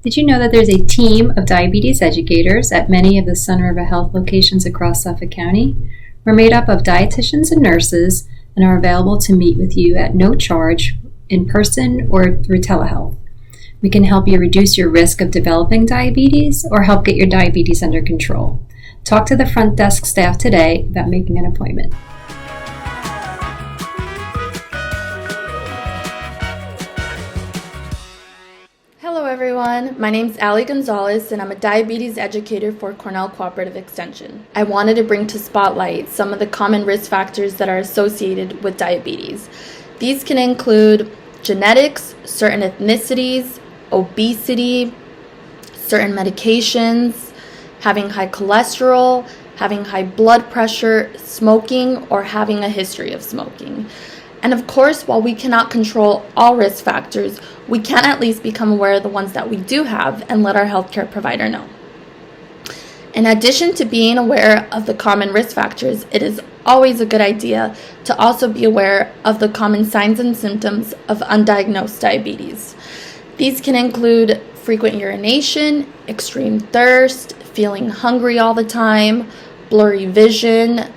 Did you know that there's a team of diabetes educators at many of the Center of Health locations across Suffolk County? We're made up of dietitians and nurses and are available to meet with you at no charge in person or through telehealth. We can help you reduce your risk of developing diabetes or help get your diabetes under control. Talk to the front desk staff today about making an appointment. Hello everyone, my name's Ali Gonzalez and I'm a diabetes educator for Cornell Cooperative Extension. I wanted to bring to spotlight some of the common risk factors that are associated with diabetes. These can include genetics, certain ethnicities, obesity, certain medications, having high cholesterol, having high blood pressure, smoking, or having a history of smoking. And of course, while we cannot control all risk factors, we can at least become aware of the ones that we do have and let our healthcare provider know. In addition to being aware of the common risk factors, it is always a good idea to also be aware of the common signs and symptoms of undiagnosed diabetes. These can include frequent urination, extreme thirst, feeling hungry all the time, blurry vision,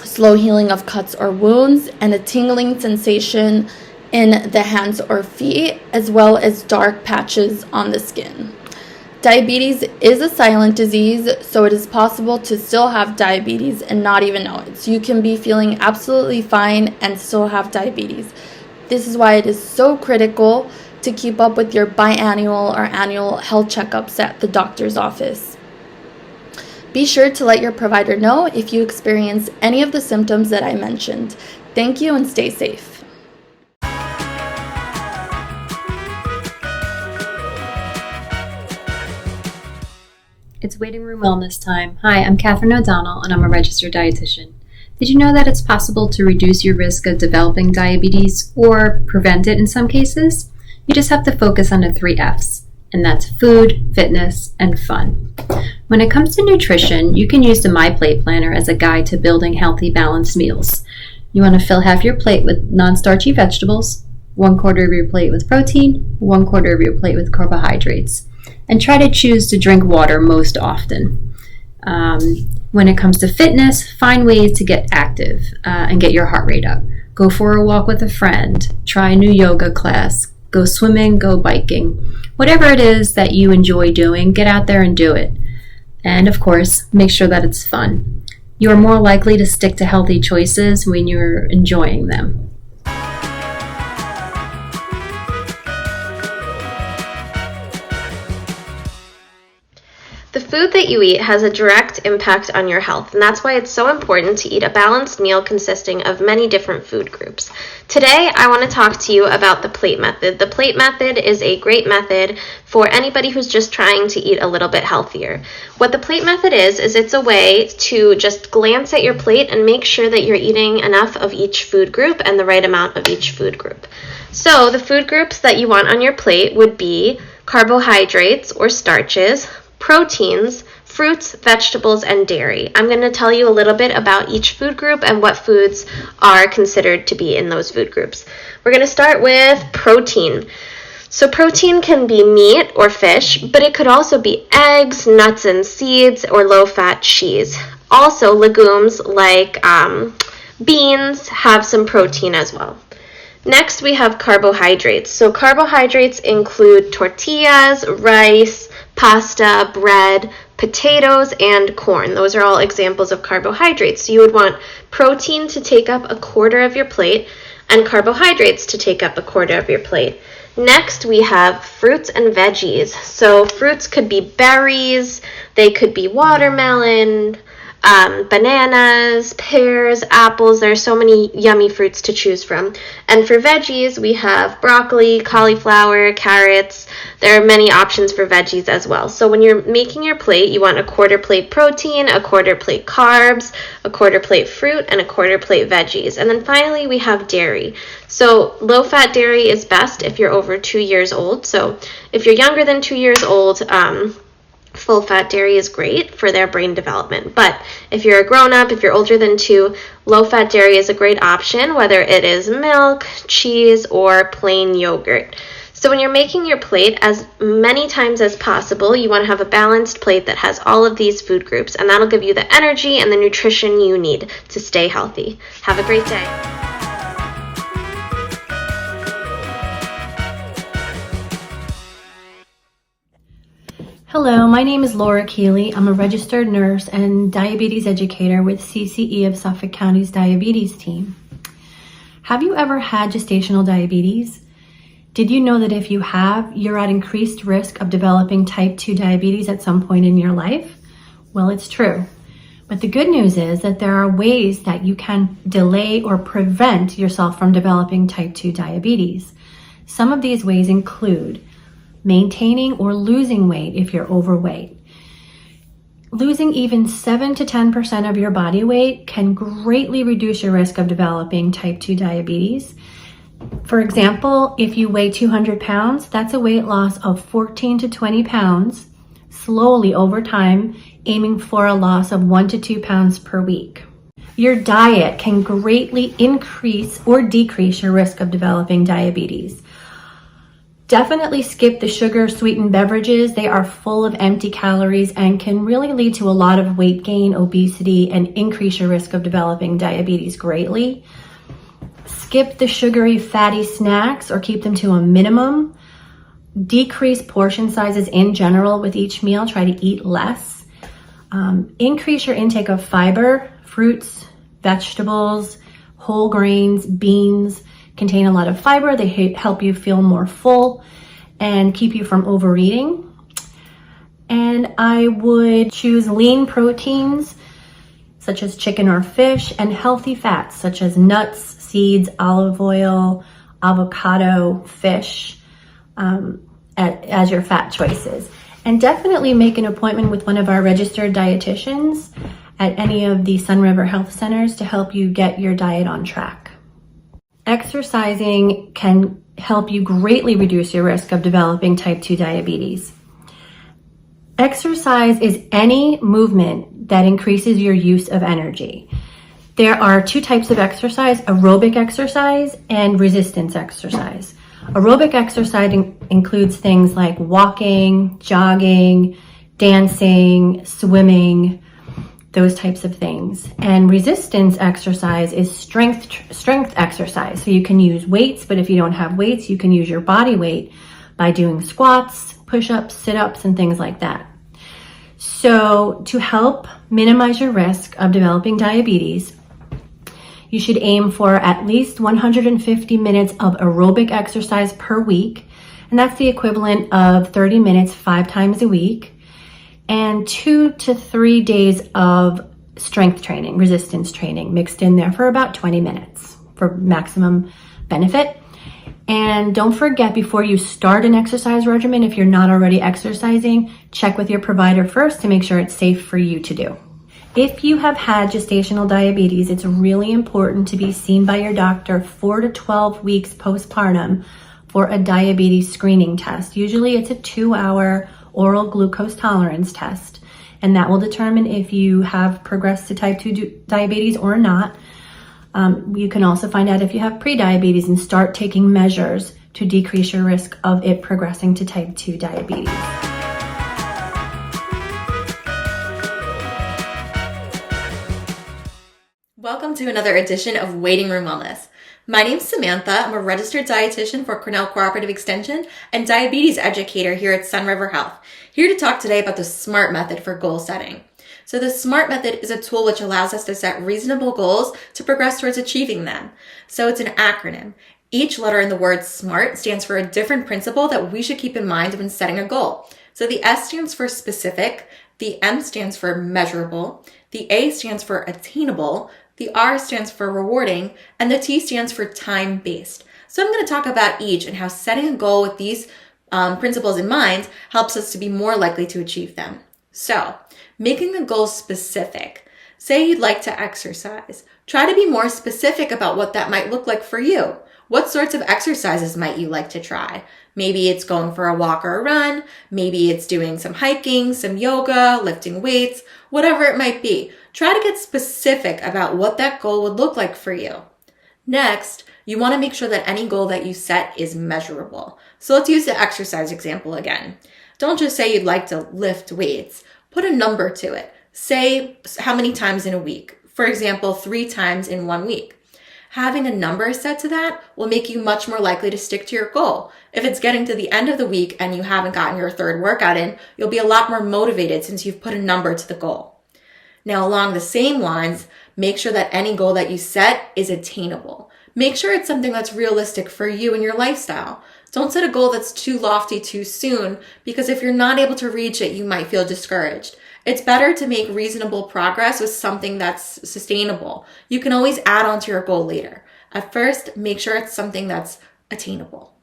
slow healing of cuts or wounds, and a tingling sensation in the hands or feet, as well as dark patches on the skin. Diabetes is a silent disease, so it is possible to still have diabetes and not even know it. So you can be feeling absolutely fine and still have diabetes. This is why it is so critical to keep up with your biannual or annual health checkups at the doctor's office. Be sure to let your provider know if you experience any of the symptoms that I mentioned. Thank you and stay safe. It's Waiting Room Wellness time. Hi, I'm Catherine O'Donnell and I'm a registered dietitian. Did you know that it's possible to reduce your risk of developing diabetes or prevent it in some cases? You just have to focus on the 3 F's, and that's food, fitness, and fun. When it comes to nutrition, you can use the My Plate Planner as a guide to building healthy, balanced meals. You want to fill half your plate with non-starchy vegetables, 1/4 of your plate with protein, 1/4 of your plate with carbohydrates, and try to choose to drink water most often. When it comes to fitness, find ways to get active and get your heart rate up. Go for a walk with a friend, try a new yoga class, go swimming, go biking. Whatever it is that you enjoy doing, get out there and do it. And of course, make sure that it's fun. You are more likely to stick to healthy choices when you're enjoying them. The food that you eat has a direct impact on your health, and that's why it's so important to eat a balanced meal consisting of many different food groups. Today, I want to talk to you about the plate method. The plate method is a great method for anybody who's just trying to eat a little bit healthier. What the plate method is it's a way to just glance at your plate and make sure that you're eating enough of each food group and the right amount of each food group. So the food groups that you want on your plate would be carbohydrates or starches, proteins, fruits, vegetables, and dairy. I'm going to tell you a little bit about each food group and what foods are considered to be in those food groups. We're going to start with protein. So protein can be meat or fish, but it could also be eggs, nuts and seeds, or low-fat cheese. Also, legumes like beans have some protein as well. Next, we have carbohydrates. So carbohydrates include tortillas, rice, pasta, bread, potatoes, and corn. Those are all examples of carbohydrates. So you would want protein to take up 1/4 of your plate and carbohydrates to take up 1/4 of your plate. Next, we have fruits and veggies. So fruits could be berries, they could be watermelon, bananas, pears, apples. There are so many yummy fruits to choose from. And for veggies, we have broccoli, cauliflower, carrots. There are many options for veggies as well. So when you're making your plate, you want 1/4 plate protein, 1/4 plate carbs, 1/4 plate fruit, and 1/4 plate veggies. And then finally, we have dairy. So low-fat dairy is best if you're over 2 years old. So if you're younger than 2 years old, full-fat dairy is great for their brain development. But if you're a grown-up, if you're older than 2, low-fat dairy is a great option, whether it is milk, cheese, or plain yogurt. So when you're making your plate, as many times as possible, you want to have a balanced plate that has all of these food groups, and that'll give you the energy and the nutrition you need to stay healthy. Have a great day. Hello, my name is Laura Keeley. I'm a registered nurse and diabetes educator with CCE of Suffolk County's diabetes team. Have you ever had gestational diabetes? Did you know that if you have, you're at increased risk of developing type 2 diabetes at some point in your life? Well, it's true. But the good news is that there are ways that you can delay or prevent yourself from developing type 2 diabetes. Some of these ways include maintaining or losing weight if you're overweight. Losing even 7 to 10% of your body weight can greatly reduce your risk of developing type 2 diabetes. For example, if you weigh 200 pounds, that's a weight loss of 14 to 20 pounds, slowly over time, aiming for a loss of 1 to 2 pounds per week. Your diet can greatly increase or decrease your risk of developing diabetes. Definitely skip the sugar-sweetened beverages. They are full of empty calories and can really lead to a lot of weight gain, obesity, and increase your risk of developing diabetes greatly. Skip the sugary, fatty snacks or keep them to a minimum. Decrease portion sizes in general with each meal. Try to eat less. Increase your intake of fiber, fruits, vegetables, whole grains, beans. Contain a lot of fiber. They help you feel more full and keep you from overeating. And I would choose lean proteins such as chicken or fish and healthy fats such as nuts, seeds, olive oil, avocado, fish as your fat choices. And definitely make an appointment with one of our registered dietitians at any of the Sun River Health Centers to help you get your diet on track. Exercising can help you greatly reduce your risk of developing type 2 diabetes. Exercise is any movement that increases your use of energy. There are two types of exercise, aerobic exercise and resistance exercise. Aerobic exercise includes things like walking, jogging, dancing, swimming, those types of things. And resistance exercise is strength exercise. So you can use weights, but if you don't have weights, you can use your body weight by doing squats, push-ups, sit-ups, and things like that. So to help minimize your risk of developing diabetes, you should aim for at least 150 minutes of aerobic exercise per week. And that's the equivalent of 30 minutes 5 times a week. And 2 to 3 days of strength training, resistance training mixed in there for about 20 minutes for maximum benefit. And don't forget, before you start an exercise regimen, if you're not already exercising, check with your provider first to make sure it's safe for you to do. If you have had gestational diabetes, it's really important to be seen by your doctor 4 to 12 weeks postpartum for a diabetes screening test. Usually it's a 2-hour oral glucose tolerance test, and that will determine if you have progressed to type 2 diabetes or not. You can also find out if you have prediabetes and start taking measures to decrease your risk of it progressing to type 2 diabetes. Welcome to another edition of Waiting Room Wellness. My name's Samantha. I'm a registered dietitian for Cornell Cooperative Extension and diabetes educator here at Sun River Health. Here to talk today about the SMART method for goal setting. So the SMART method is a tool which allows us to set reasonable goals to progress towards achieving them. So it's an acronym. Each letter in the word SMART stands for a different principle that we should keep in mind when setting a goal. So the S stands for specific, the M stands for measurable, the A stands for attainable, the R stands for rewarding, and the T stands for time-based. So I'm going to talk about each and how setting a goal with these principles in mind helps us to be more likely to achieve them. So, making a goal specific. Say you'd like to exercise. Try to be more specific about what that might look like for you. What sorts of exercises might you like to try? Maybe it's going for a walk or a run. Maybe it's doing some hiking, some yoga, lifting weights, whatever it might be. Try to get specific about what that goal would look like for you. Next, You want to make sure that any goal that you set is measurable. So let's use the exercise example again. Don't just say you'd like to lift weights. Put a number to it. Say how many times in a week. For example, 3 times in 1 week. Having a number set to that will make you much more likely to stick to your goal. If it's getting to the end of the week and you haven't gotten your 3rd workout in, you'll be a lot more motivated since you've put a number to the goal. Now, along the same lines, make sure that any goal that you set is attainable. Make sure it's something that's realistic for you and your lifestyle. Don't set a goal that's too lofty too soon, because if you're not able to reach it, you might feel discouraged. It's better to make reasonable progress with something that's sustainable. You can always add on to your goal later. At first, make sure it's something that's attainable.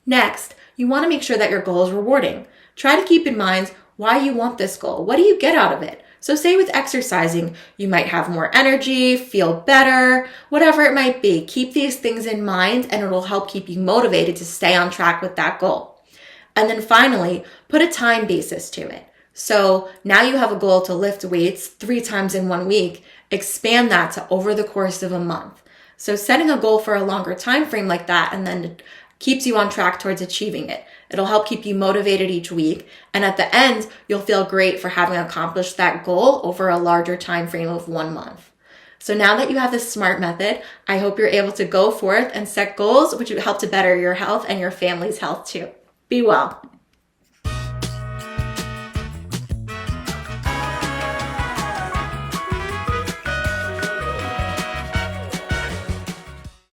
Next, you want to make sure that your goal is rewarding. Try to keep in mind why you want this goal. What do you get out of it? So say with exercising, you might have more energy, feel better, whatever it might be. Keep these things in mind and it'll help keep you motivated to stay on track with that goal. And then finally, put a time basis to it. So now you have a goal to lift weights 3 times in 1 week. Expand that to over the course of a month. So setting a goal for a longer time frame like that and then keeps you on track towards achieving it. It'll help keep you motivated each week. And at the end, you'll feel great for having accomplished that goal over a larger time frame of 1 month. So now that you have this SMART method, I hope you're able to go forth and set goals which would help to better your health and your family's health too. Be well.